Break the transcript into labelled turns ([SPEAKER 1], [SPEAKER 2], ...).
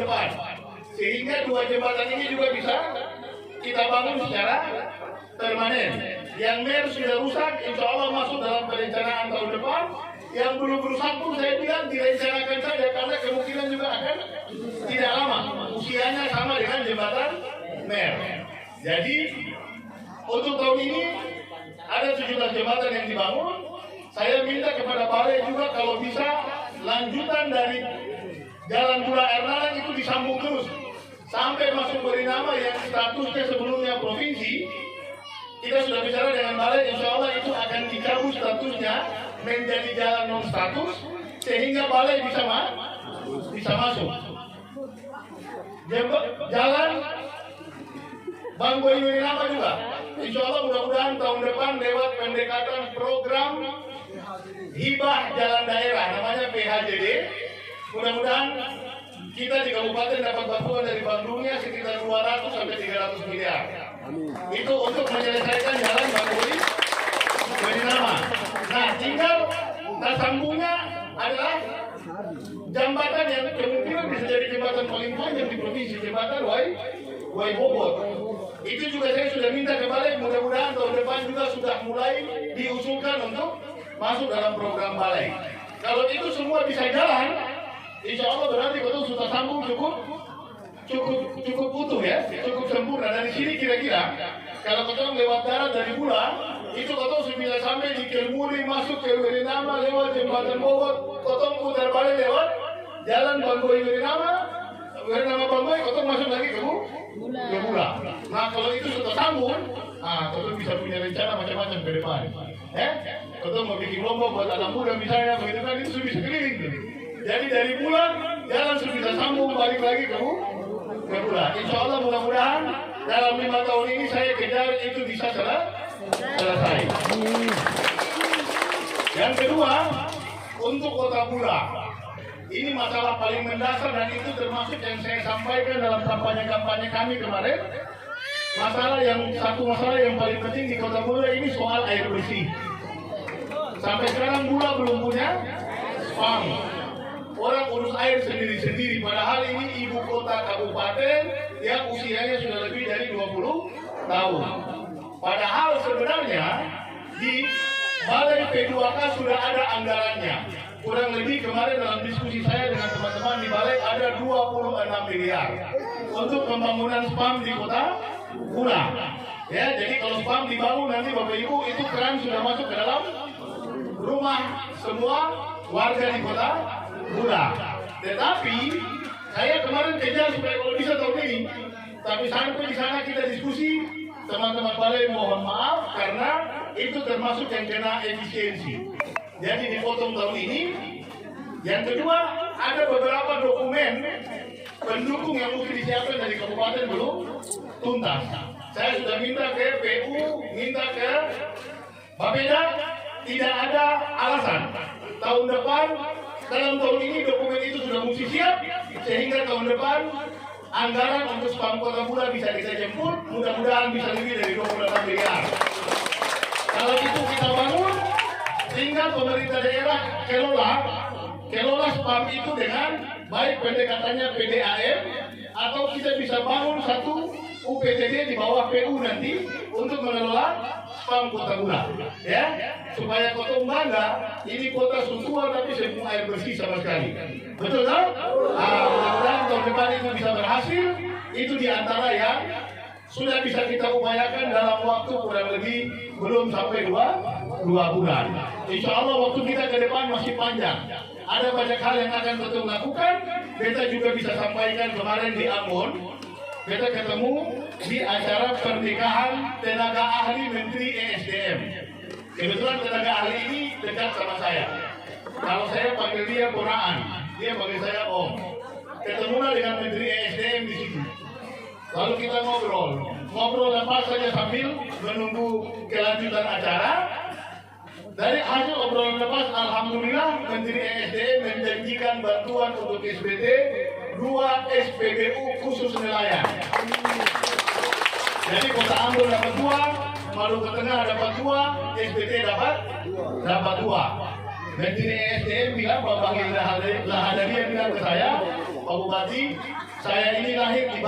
[SPEAKER 1] depan. Sehingga dua jembatan ini juga bisa kita bangun secara permanen. Yang mer sudah rusak, insya Allah masuk dalam perencanaan tahun depan. Yang belum rusak pun saya bilang direncanakan saja karena kemungkinan juga akan tidak lama. Usianya sama dengan jembatan mer. Jadi untuk tahun ini ada 17 jembatan yang dibangun. Saya minta kepada Balai juga kalau bisa lanjutan dari Jalan Bula Ernalan itu disambung terus sampai masuk Berinama yang statusnya sebelumnya provinsi. Kita sudah bicara dengan Balai, insya Allah itu akan dicabut statusnya menjadi jalan non status sehingga Balai bisa masuk. Jalan Bangboy Berinama juga, insya Allah mudah-mudahan tahun depan lewat pendekatan program hibah jalan daerah namanya PHJD, mudah-mudahan kita di kabupaten dapat bantuan dari Bank Dunia sekitar 200 sampai 300 miliar. Itu untuk menyelesaikan jalan Bangboy Berinama. Nah, tinggal sambungnya adalah jembatan yang kemungkinan bisa jadi jembatan paling panjang di provinsi, jembatan Wai Bobot. Itu juga saya sudah minta ke Balai, mudah-mudahan tahun depan juga sudah mulai diusulkan untuk masuk dalam program Balai. Kalau itu semua bisa jalan, insya Allah berarti betul sudah sambung cukup utuh ya, cukup sempurna. Dari sini kira-kira kalau kita lewat darat dari Bula, itu kotong bisa sampai di Kelmuri, masuk ke Berinama lewat jembatan Bobot, kotong putar balik lewat jalan Bangboy Berinama Bangboy, kotong masuk lagi ke Bula. Nah kalau itu sudah sambung, kotong bisa punya rencana macam-macam ke depan. Kotong mau bikin lombok buat anak muda misalnya, begitu kan itu sudah bisa keliling. Jadi dari Bula jalan sudah bisa sambung balik lagi ke Bula. Insya Allah mudah-mudahan dalam 5 tahun ini saya kejar itu bisa selesai. Yang kedua, untuk kota Bula, ini masalah paling mendasar dan itu termasuk yang saya sampaikan dalam kampanye kami kemarin. Masalah yang paling penting di kota Bula ini soal air bersih. Sampai sekarang Bula belum punya spam. Orang urus air sendiri-sendiri, padahal ini ibu kota kabupaten yang usianya sudah lebih dari 20 tahun. Padahal sebenarnya di Balai P2K sudah ada anggarannya. Kurang lebih kemarin dalam diskusi saya dengan teman-teman di Balai ada 26 miliar untuk pembangunan spam di kota Bula. Ya, jadi kalau spam dibangun nanti Bapak Ibu itu keran sudah masuk ke dalam rumah semua warga di kota Bula. Tetapi saya kemarin kejar supaya kalau bisa tahun ini, tapi sampai di sana kita diskusi, teman-teman Balai mohon maaf karena itu termasuk yang kena efisiensi. Jadi dipotong tahun ini. Yang kedua, ada beberapa dokumen pendukung yang mesti disiapkan dari kabupaten belum tuntas. Saya sudah minta ke PU, minta ke Bapeda, tidak ada alasan. Tahun depan, dalam tahun ini dokumen itu sudah mesti siap, sehingga tahun depan anggaran untuk spam kota Bula bisa kita jemput, mudah-mudahan bisa lebih dari 28 miliar. Kalau itu kita bangun, tinggal pemerintah daerah kelola spam itu dengan baik pendekatannya PDAM atau kita bisa bangun satu UPTD di bawah PU nanti untuk mengelola spam kota Bula, ya, supaya kota bangga ini kota suntuan tapi semua air bersih sama sekali, betul tak? Mudah-mudahan tahun depan itu bisa berhasil. Itu diantara yang sudah bisa kita upayakan dalam waktu kurang lebih belum sampai dua bulan. Insya Allah waktu kita ke depan masih panjang. Ada banyak hal yang akan betul lakukan. Beta juga bisa sampaikan kemarin di Ambon. Beta ketemu di acara pernikahan tenaga ahli Menteri ESDM. Kebetulan tenaga ahli ini dekat sama saya. Kalau saya panggil dia ponaan, dia panggil saya Om. Ketemulah dengan Menteri ESDM di situ. Lalu kita ngobrol lepas saja sambil menunggu kelanjutan acara. Dari hasil obrolan lepas, alhamdulillah Menteri ESDM menjanjikan bantuan untuk SBT 2 SPBU khusus nelayan. Jadi Kota Ambon dapat 2, Maluku Tengah dapat 2, SBT dapat 2. Menteri ESDM bilang, Bapak Lahadalia bilang ke saya, Pak Bupati, saya ini lahir di